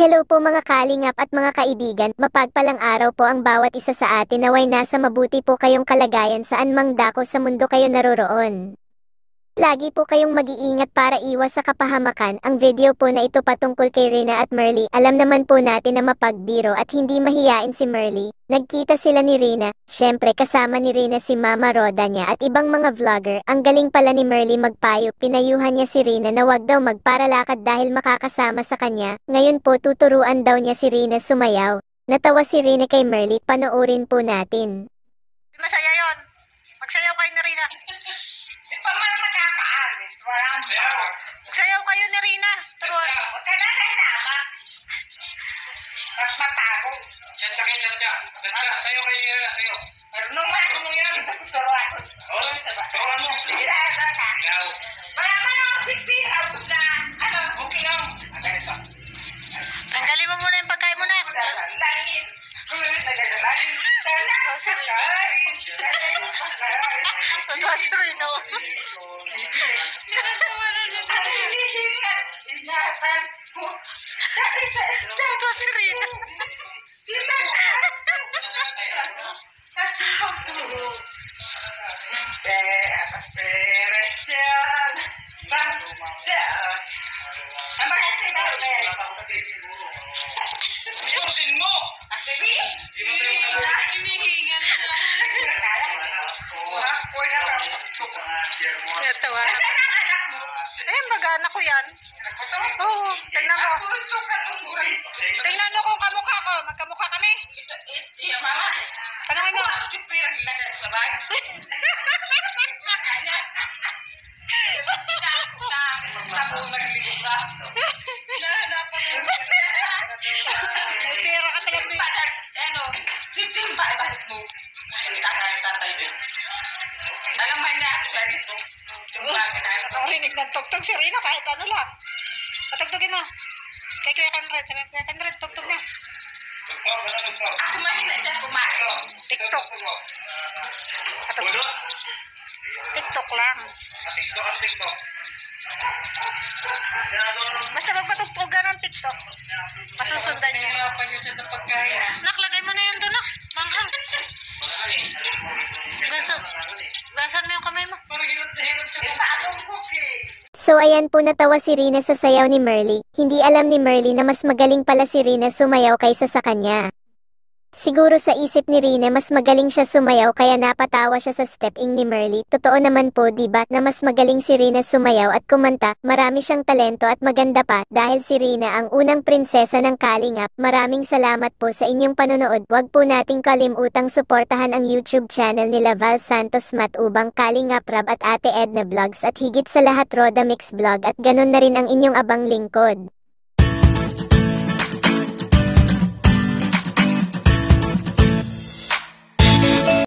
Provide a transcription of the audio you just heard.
Hello po mga kalingap at mga kaibigan, mapagpalang araw po ang bawat isa sa atin naway nasa mabuti po kayong kalagayan saan mang dako sa mundo kayo naroroon. Lagi po kayong mag-iingat para iwas sa kapahamakan. Ang video po na ito patungkol kay Rina at Merly. Alam naman po natin na mapagbiro at hindi mahiyain si Merly. Nagkita sila ni Rina, syempre kasama ni Rina si Mama Roda niya at ibang mga vlogger. Ang galing pala ni Merly magpayo, pinayuhan niya si Rina na wag daw magparalakad dahil makakasama sa kanya. Ngayon po tuturuan daw niya si Rina sumayaw. Natawa si Rina kay Merly, panoorin po natin. Masaya yon. Magsayaw kayo ni Rina. Di pa man nakakaalis. Walang sayaw. Sayaw kayo ni Rina. Turuan. Huwag ka na nagsama. Magpapagod. Chacha, sayo kayo nila, sayo. Pero nung ano yan, gusto ko ako. Oo, turuan mo. Hindi ka. Ikaw. Wala man ako pipin. Abot na. Ano? Okay lang. Ganito. Tanggalin mo muna yung pagkain mo na. Langit. Nagagalain. Nagagalain. Tutuwa si Rina. Ang hinihingan. Ingatan ko. Tutuwa si Rina. Peres yan. Bandaan. Ang mga sinabel. Ayusin mo! Sige. Hinihingan siya. Natawa. Nasaan ang anak mo? Ayun, mag-anak ko yan. Oo, tingnan mo. Ako ito katungkuran. Tingnan mo kung kamukha ko. Magkamukha kami. Iya, mama. Panangin mo. Ako yung pirang ilagay sa bag. Makanya. Tabo nagligo ka. Nahanapan mo. May pera ka talaga. Ano, titimba, ibalik mo. Kalita tayo din. Alam mo niya ako ganito. Nakarinig ng tugtog si Rina kahit ano lang. Patugtugin mo. Kay Kuya Conrad. Sabi Kuya Conrad, tugtog na. Ako mahina dyan kumain. TikTok. Budot. TikTok lang. TikTok ang TikTok. Basta magpatugtog ka ng TikTok. Masusundan niya. Nahirapan niyo siya sa pagkain. Naklagay mo na yan doon, nak. Manghang. Gasan mo yung kamay mo. Parang hirap na hirap siya. Paano cookie? So ayan po natawa si Rina sa sayaw ni Merly. Hindi alam ni Merly na mas magaling pala si Rina sumayaw kaysa sa kanya. Siguro sa isip ni Rina mas magaling siya sumayaw kaya napatawa siya sa stepping ni Merly. Totoo naman po diba na mas magaling si Rina sumayaw at kumanta. Marami siyang talento at maganda pa dahil si Rina ang unang prinsesa ng Kalingap. Maraming salamat po sa inyong panonood. Huwag po nating kalimutang suportahan ang YouTube channel nila Val Santos Matubang, Kalingap Rab at Ate Edna Vlogs at higit sa lahat Roda Mix Vlog at ganun na rin ang inyong abang lingkod.